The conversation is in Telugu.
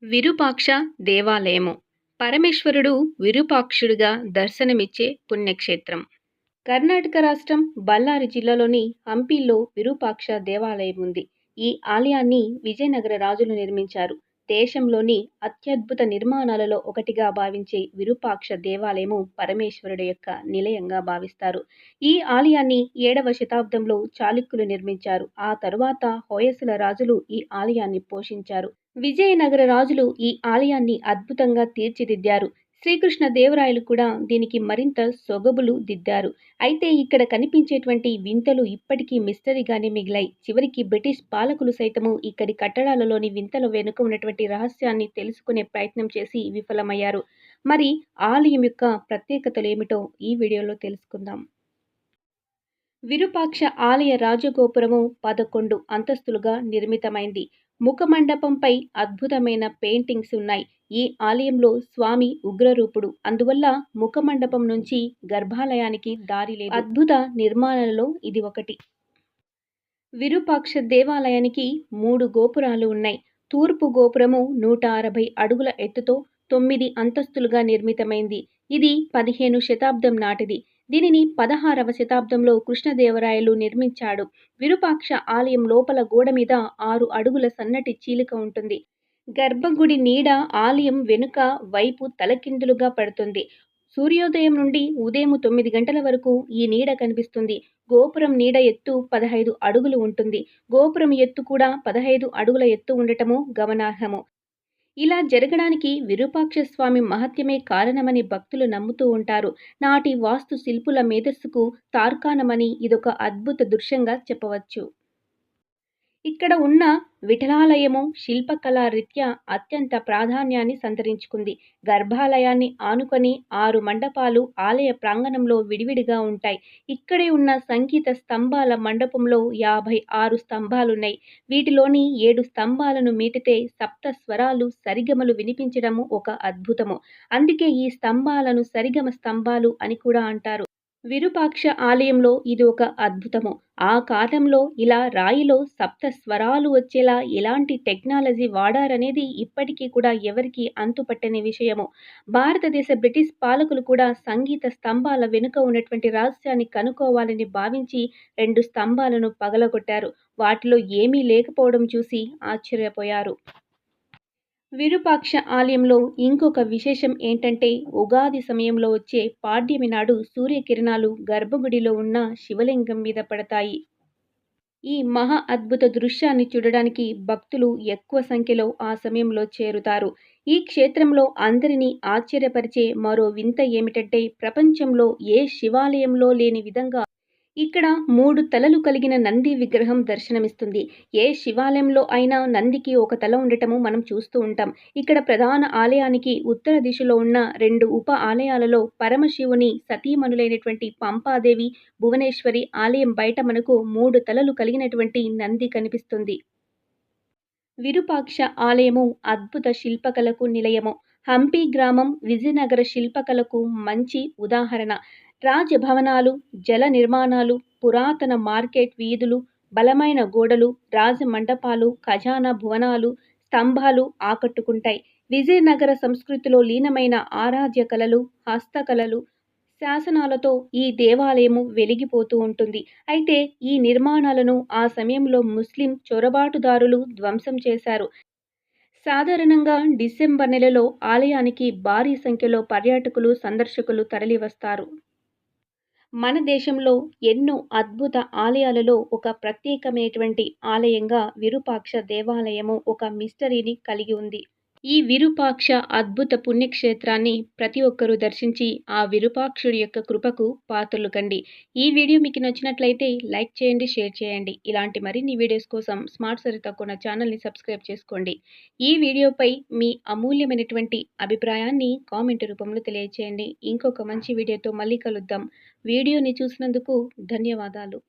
విరూపాక్ష దేవాలయము పరమేశ్వరుడు విరూపాక్షుడిగా దర్శనమిచ్చే పుణ్యక్షేత్రం. కర్ణాటక రాష్ట్రం బళ్ళారి జిల్లాలోని హంపిలో విరూపాక్ష దేవాలయం ఉంది. ఈ ఆలయాన్ని విజయనగర రాజులు నిర్మించారు. దేశంలోని అత్యద్భుత నిర్మాణాలలో ఒకటిగా భావించే విరూపాక్ష దేవాలయము పరమేశ్వరుడు యొక్క నిలయంగా భావిస్తారు. ఈ ఆలయాన్ని 7వ శతాబ్దంలో చాళుక్యులు నిర్మించారు. ఆ తరువాత హోయసల రాజులు ఈ ఆలయాన్ని పోషించారు. విజయనగర రాజులు ఈ ఆలయాన్ని అద్భుతంగా తీర్చిదిద్దారు. శ్రీకృష్ణ దేవరాయలు కూడా దీనికి మరింత సొగబులు దిద్దారు. అయితే ఇక్కడ కనిపించేటువంటి వింతలు ఇప్పటికీ మిస్టరీగానే మిగిలాయి. చివరికి బ్రిటిష్ పాలకులు సైతము ఇక్కడి కట్టడాలలోని వింతల వెనుక ఉన్నటువంటి రహస్యాన్ని తెలుసుకునే ప్రయత్నం చేసి విఫలమయ్యారు. మరి ఆలయం యొక్క ప్రత్యేకతలు ఏమిటో ఈ వీడియోలో తెలుసుకుందాం. విరూపాక్ష ఆలయ రాజగోపురము 11 అంతస్తులుగా నిర్మితమైంది. ముఖమండపంపై అద్భుతమైన పెయింటింగ్స్ ఉన్నాయి. ఈ ఆలయంలో స్వామి ఉగ్రరూపుడు, అందువల్ల ముఖమండపం నుంచి గర్భాలయానికి దారి లేదు. అద్భుత నిర్మాణాలలో ఇది ఒకటి. విరూపాక్ష దేవాలయానికి 3 గోపురాలు ఉన్నాయి. తూర్పు గోపురము 160 అడుగుల ఎత్తుతో 9 అంతస్తులుగా నిర్మితమైంది. ఇది 15 శతాబ్దం నాటిది. దీనిని 16వ శతాబ్దంలో కృష్ణదేవరాయలు నిర్మించాడు. విరూపాక్ష ఆలయం లోపల గోడ మీద 6 అడుగుల సన్నటి చీలిక ఉంటుంది. గర్భగుడి నీడ ఆలయం వెనుక వైపు తలకిందులుగా పడుతుంది. సూర్యోదయం నుండి ఉదయం 9 గంటల వరకు ఈ నీడ కనిపిస్తుంది. గోపురం నీడ ఎత్తు 15 అడుగులు ఉంటుంది. గోపురం ఎత్తు కూడా 15 అడుగుల ఎత్తు ఉండటము గమనార్హము. ఇలా జరగడానికి విరూపాక్ష స్వామి మహత్యమే కారణమని భక్తులు నమ్ముతూ ఉంటారు. నాటి వాస్తు శిల్పుల మేధస్సుకు తార్కాణమని ఇదొక అద్భుత దృశ్యంగా చెప్పవచ్చు. ఇక్కడ ఉన్న విఠలాలయము శిల్పకళా రీత్యా అత్యంత ప్రాధాన్యాన్ని సంతరించుకుంది. గర్భాలయాన్ని ఆనుకొని 6 మండపాలు ఆలయ ప్రాంగణంలో విడివిడిగా ఉంటాయి. ఇక్కడే ఉన్న సంగీత స్తంభాల మండపంలో 56 స్తంభాలున్నాయి. వీటిలోని 7 స్తంభాలను మీటితే సప్త స్వరాలు సరిగమలు వినిపించడము ఒక అద్భుతము. అందుకే ఈ స్తంభాలను సరిగమ స్తంభాలు అని కూడా అంటారు. విరూపాక్ష ఆలయంలో ఇది ఒక అద్భుతము. ఆ కాలంలో ఇలా రాయిలో సప్త స్వరాలు వచ్చేలా ఎలాంటి టెక్నాలజీ వాడారనేది ఇప్పటికీ కూడా ఎవరికీ అంతుపట్టని విషయము. భారతదేశ బ్రిటిష్ పాలకులు కూడా సంగీత స్తంభాల వెనుక ఉన్నటువంటి రహస్యాన్ని కనుక్కోవాలని భావించి 2 స్తంభాలను పగలగొట్టారు. వాటిలో ఏమీ లేకపోవడం చూసి ఆశ్చర్యపోయారు. విరూపాక్ష ఆలయంలో ఇంకొక విశేషం ఏంటంటే ఉగాది సమయంలో వచ్చే పాడ్యమి నాడు సూర్యకిరణాలు గర్భగుడిలో ఉన్న శివలింగం మీద పడతాయి. ఈ మహా అద్భుత దృశ్యాన్ని చూడడానికి భక్తులు ఎక్కువ సంఖ్యలో ఆ సమయంలో చేరుతారు. ఈ క్షేత్రంలో అందరినీ ఆశ్చర్యపరిచే మరో వింత ఏమిటంటే ప్రపంచంలో ఏ శివాలయంలో లేని విధంగా ఇక్కడ 3 తలలు కలిగిన నంది విగ్రహం దర్శనమిస్తుంది. ఏ శివాలయంలో అయినా నందికి ఒక తల ఉండటము మనం చూస్తూ ఉంటాం. ఇక్కడ ప్రధాన ఆలయానికి ఉత్తర దిశలో ఉన్న 2 ఉప ఆలయాలలో పరమశివుని సతీమణులైనటువంటి పంపాదేవి, భువనేశ్వరి ఆలయం బయట మనకు 3 తలలు కలిగినటువంటి నంది కనిపిస్తుంది. విరూపాక్ష ఆలయము అద్భుత శిల్పకళకు నిలయము. హంపి గ్రామం విజయనగర శిల్పకళకు మంచి ఉదాహరణ. రాజభవనాలు, జల నిర్మాణాలు, పురాతన మార్కెట్ వీధులు, బలమైన గోడలు, రాజమండపాలు, ఖజానా భువనాలు, స్తంభాలు ఆకట్టుకుంటాయి. విజయనగర సంస్కృతిలో లీనమైన ఆరాధ్య కళలు, హస్తకళలు, శాసనాలతో ఈ దేవాలయము వెలిగిపోతూ ఉంటుంది. అయితే ఈ నిర్మాణాలను ఆ సమయంలో ముస్లిం చొరబాటుదారులు ధ్వంసం చేశారు. సాధారణంగా డిసెంబర్ నెలలో ఆలయానికి భారీ సంఖ్యలో పర్యాటకులు, సందర్శకులు తరలివస్తారు. మన దేశంలో ఎన్నో అద్భుత ఆలయాలలో ఒక ప్రత్యేకమైనటువంటి ఆలయంగా విరూపాక్ష దేవాలయము ఒక మిస్టరీని కలిగి ఉంది. ఈ విరూపాక్ష అద్భుత పుణ్యక్షేత్రాన్ని ప్రతి ఒక్కరూ దర్శించి ఆ విరూపాక్షుడి యొక్క కృపకు పాత్రలు కండి. ఈ వీడియో మీకు నచ్చినట్లయితే లైక్ చేయండి, షేర్ చేయండి. ఇలాంటి మరిన్ని వీడియోస్ కోసం స్మార్ట్ సరిత కొన్న ఛానల్ని సబ్స్క్రైబ్ చేసుకోండి. ఈ వీడియోపై మీ అమూల్యమైనటువంటి అభిప్రాయాన్ని కామెంట్ రూపంలో తెలియచేయండి. ఇంకొక మంచి వీడియోతో మళ్ళీ కలుద్దాం. వీడియోని చూసినందుకు ధన్యవాదాలు.